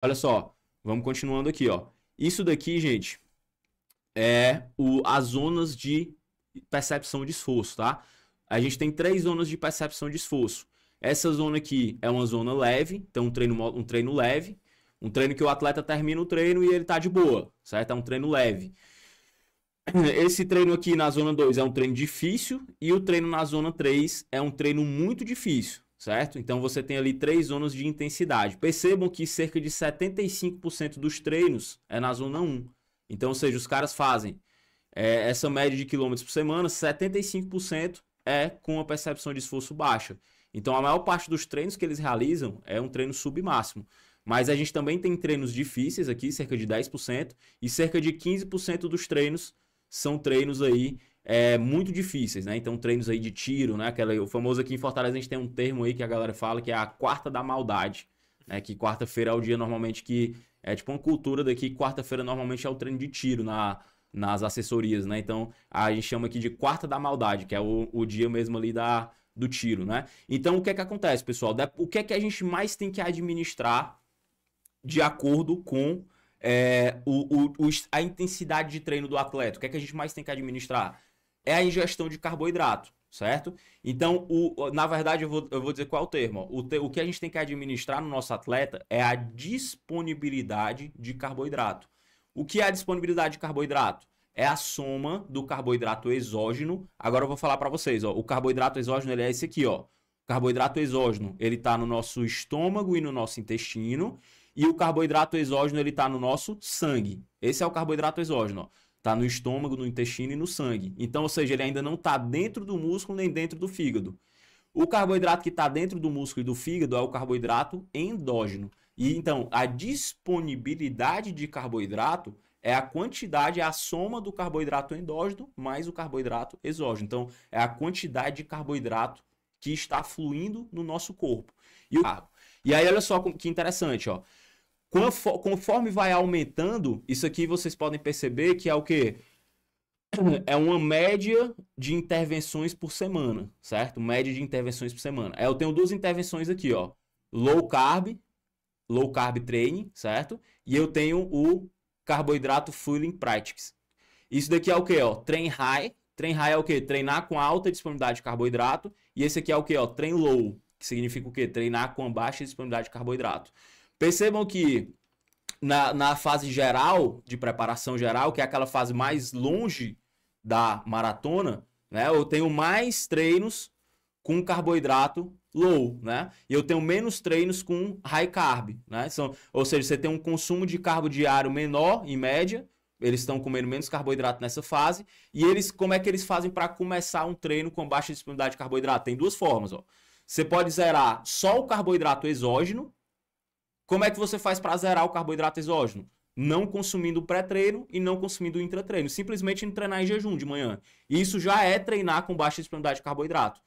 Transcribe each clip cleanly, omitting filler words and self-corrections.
Olha só, vamos continuando aqui, ó. Isso daqui, gente, as zonas de percepção de esforço, tá? A gente tem 3 zonas de percepção de esforço. Essa zona aqui é uma zona leve, então um treino leve, um treino que o atleta termina o treino e ele tá de boa, certo? É um treino leve. Esse treino aqui na zona 2 é um treino difícil e o treino na zona 3 é um treino muito difícil, certo? Então você tem ali 3 zonas de intensidade. Percebam que cerca de 75% dos treinos é na zona 1. Então, ou seja, os caras fazem essa média de quilômetros por semana, 75% é com a percepção de esforço baixa. Então, a maior parte dos treinos que eles realizam é um treino submáximo. Mas a gente também tem treinos difíceis aqui, cerca de 10%, e cerca de 15% dos treinos são treinos aí muito difíceis, né? Então, treinos aí de tiro, né? O famoso aqui em Fortaleza, a gente tem um termo aí que a galera fala que é a quarta da maldade, né? Que quarta-feira é o dia normalmente que é tipo uma cultura daqui, quarta-feira normalmente é o treino de tiro nas assessorias, né? Então, a gente chama aqui de quarta da maldade, que é o dia mesmo ali do tiro, né? Então, o que é que acontece, pessoal? O que é que a gente mais tem que administrar de acordo com a intensidade de treino do atleta? O que é que a gente mais tem que administrar? É a ingestão de carboidrato, certo? Então, na verdade, eu vou dizer qual é o termo. O que a gente tem que administrar no nosso atleta é a disponibilidade de carboidrato. O que é a disponibilidade de carboidrato? É a soma do carboidrato exógeno. Agora eu vou falar para vocês, ó, o carboidrato exógeno ele é esse aqui, ó. O carboidrato exógeno, ele está no nosso estômago e no nosso intestino, e o carboidrato exógeno ele está no nosso sangue. Esse é o carboidrato exógeno, ó. Tá no estômago, no intestino e no sangue. Então, ou seja, ele ainda não está dentro do músculo nem dentro do fígado. O carboidrato que está dentro do músculo e do fígado é o carboidrato endógeno. E então, a disponibilidade de carboidrato é a quantidade, é a soma do carboidrato endógeno mais o carboidrato exógeno. Então, é a quantidade de carboidrato que está fluindo no nosso corpo. E aí, olha só que interessante, ó. Conforme vai aumentando, isso aqui vocês podem perceber que é o quê? É uma média de intervenções por semana, certo? Média de intervenções por semana. Eu tenho 2 intervenções aqui, ó. Low carb training, certo? E eu tenho o carboidrato fueling practice. Isso daqui é o que, ó? Train high. Train high é o que? Treinar com alta disponibilidade de carboidrato. E esse aqui é o que, ó? Train low, que significa o quê? Treinar com baixa disponibilidade de carboidrato. Percebam que na fase geral, de preparação geral, que é aquela fase mais longe da maratona, né? Eu tenho mais treinos com carboidrato low, né? E eu tenho menos treinos com high carb, né? Ou seja, você tem um consumo de carbo diário menor, em média, eles estão comendo menos carboidrato nessa fase, e como é que eles fazem para começar um treino com baixa disponibilidade de carboidrato? Tem 2 formas, ó. Você pode zerar só o carboidrato exógeno. Como é que você faz para zerar o carboidrato exógeno? Não consumindo pré-treino e não consumindo intratreino. Simplesmente treinar em jejum de manhã. Isso já é treinar com baixa disponibilidade de carboidrato.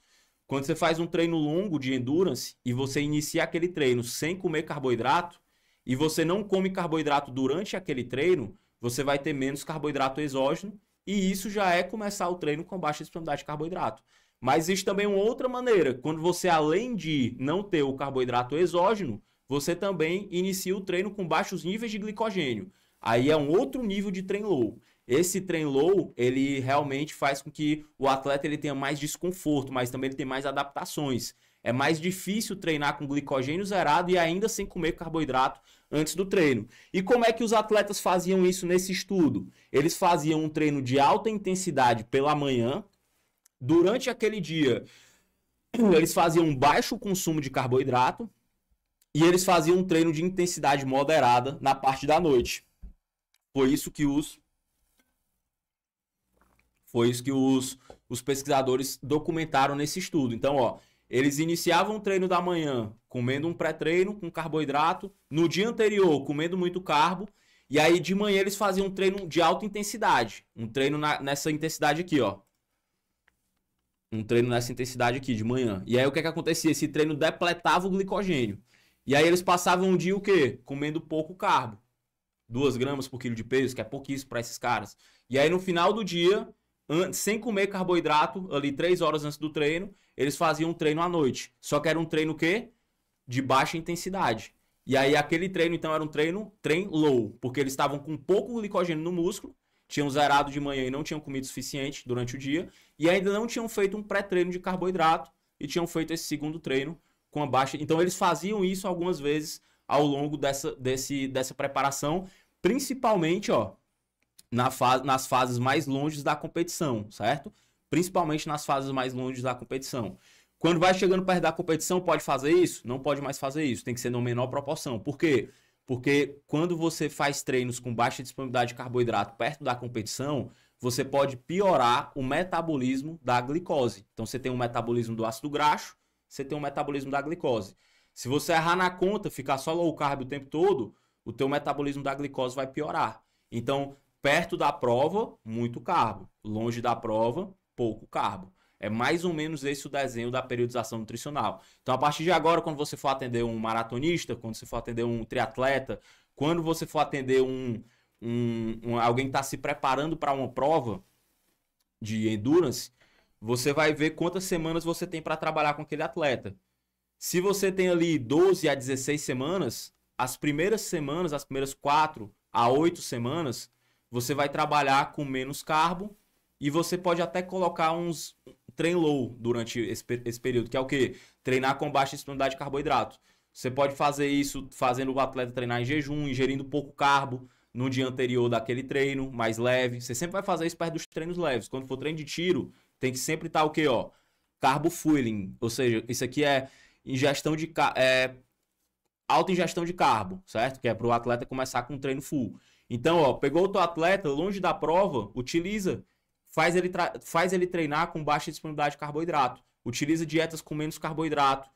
Quando você faz um treino longo de endurance e você inicia aquele treino sem comer carboidrato e você não come carboidrato durante aquele treino, você vai ter menos carboidrato exógeno e isso já é começar o treino com baixa disponibilidade de carboidrato. Mas existe também uma outra maneira. Quando você, além de não ter o carboidrato exógeno, você também inicia o treino com baixos níveis de glicogênio. Aí é um outro nível de treino low. Esse treino low, ele realmente faz com que o atleta ele tenha mais desconforto, mas também ele tem mais adaptações. É mais difícil treinar com glicogênio zerado e ainda sem comer carboidrato antes do treino. E como é que os atletas faziam isso nesse estudo? Eles faziam um treino de alta intensidade pela manhã. Durante aquele dia, eles faziam um baixo consumo de carboidrato e eles faziam um treino de intensidade moderada na parte da noite. Foi isso que os pesquisadores documentaram nesse estudo. Então, ó, eles iniciavam o treino da manhã comendo um pré-treino com carboidrato, no dia anterior comendo muito carbo, e aí de manhã eles faziam um treino de alta intensidade, um treino nessa intensidade aqui, ó. Um treino nessa intensidade aqui de manhã. E aí o que que acontecia? Esse treino depletava o glicogênio. E aí eles passavam um dia o quê? Comendo pouco carbo. 2 gramas por quilo de peso, que é pouquíssimo para esses caras. E aí no final do dia, sem comer carboidrato, ali 3 horas antes do treino, eles faziam um treino à noite. Só que era um treino o quê? De baixa intensidade. E aí aquele treino, então, era um treino low, porque eles estavam com pouco glicogênio no músculo, tinham zerado de manhã e não tinham comido o suficiente durante o dia, e ainda não tinham feito um pré-treino de carboidrato, e tinham feito esse segundo treino com a baixa. Então eles faziam isso algumas vezes ao longo dessa preparação, principalmente, ó, nas fases mais longes da competição, certo? Principalmente nas fases mais longes da competição. Quando vai chegando perto da competição, pode fazer isso? Não pode mais fazer isso, tem que ser na menor proporção. Por quê? Porque quando você faz treinos com baixa disponibilidade de carboidrato perto da competição, você pode piorar o metabolismo da glicose. Então você tem um metabolismo do ácido graxo, você tem um metabolismo da glicose. Se você errar na conta, ficar só low carb o tempo todo, o teu metabolismo da glicose vai piorar. Então, perto da prova, muito carbo. Longe da prova, pouco carbo. É mais ou menos esse o desenho da periodização nutricional. Então, a partir de agora, quando você for atender um maratonista, quando você for atender um triatleta, quando você for atender alguém que está se preparando para uma prova de endurance, você vai ver quantas semanas você tem para trabalhar com aquele atleta. Se você tem ali 12 a 16 semanas, as primeiras semanas, as primeiras 4 a 8 semanas, você vai trabalhar com menos carbo e você pode até colocar uns treino low durante esse período, que é o quê? Treinar com baixa disponibilidade de carboidrato. Você pode fazer isso fazendo o atleta treinar em jejum, ingerindo pouco carbo no dia anterior daquele treino, mais leve. Você sempre vai fazer isso perto dos treinos leves. Quando for treino de tiro, tem que sempre estar o quê? Ó, carbo fueling, ou seja, isso aqui é ingestão de alta ingestão de carbo, certo? Que é para o atleta começar com um treino full. Então, ó, pegou o teu atleta longe da prova, utiliza, faz ele treinar com baixa disponibilidade de carboidrato. Utiliza dietas com menos carboidrato.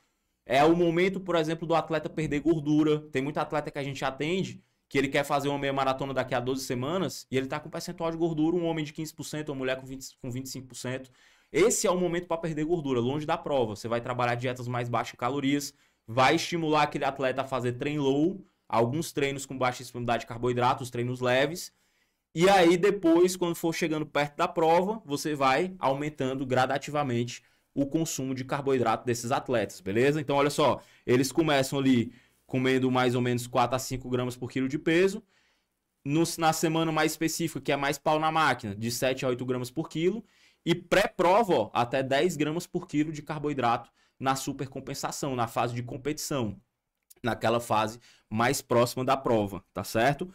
É o momento, por exemplo, do atleta perder gordura. Tem muito atleta que a gente atende que ele quer fazer uma meia maratona daqui a 12 semanas e ele tá com percentual de gordura, um homem de 15%, uma mulher com 25%. Esse é o momento para perder gordura, longe da prova. Você vai trabalhar dietas mais baixas em calorias, vai estimular aquele atleta a fazer treino low, alguns treinos com baixa disponibilidade de carboidrato, os treinos leves. E aí depois, quando for chegando perto da prova, você vai aumentando gradativamente o consumo de carboidrato desses atletas, beleza? Então olha só, eles começam ali comendo mais ou menos 4 a 5 gramas por quilo de peso. Na semana mais específica, que é mais pau na máquina, de 7 a 8 gramas por quilo. E pré-prova, até 10 gramas por quilo de carboidrato na supercompensação, na fase de competição, naquela fase mais próxima da prova, tá certo?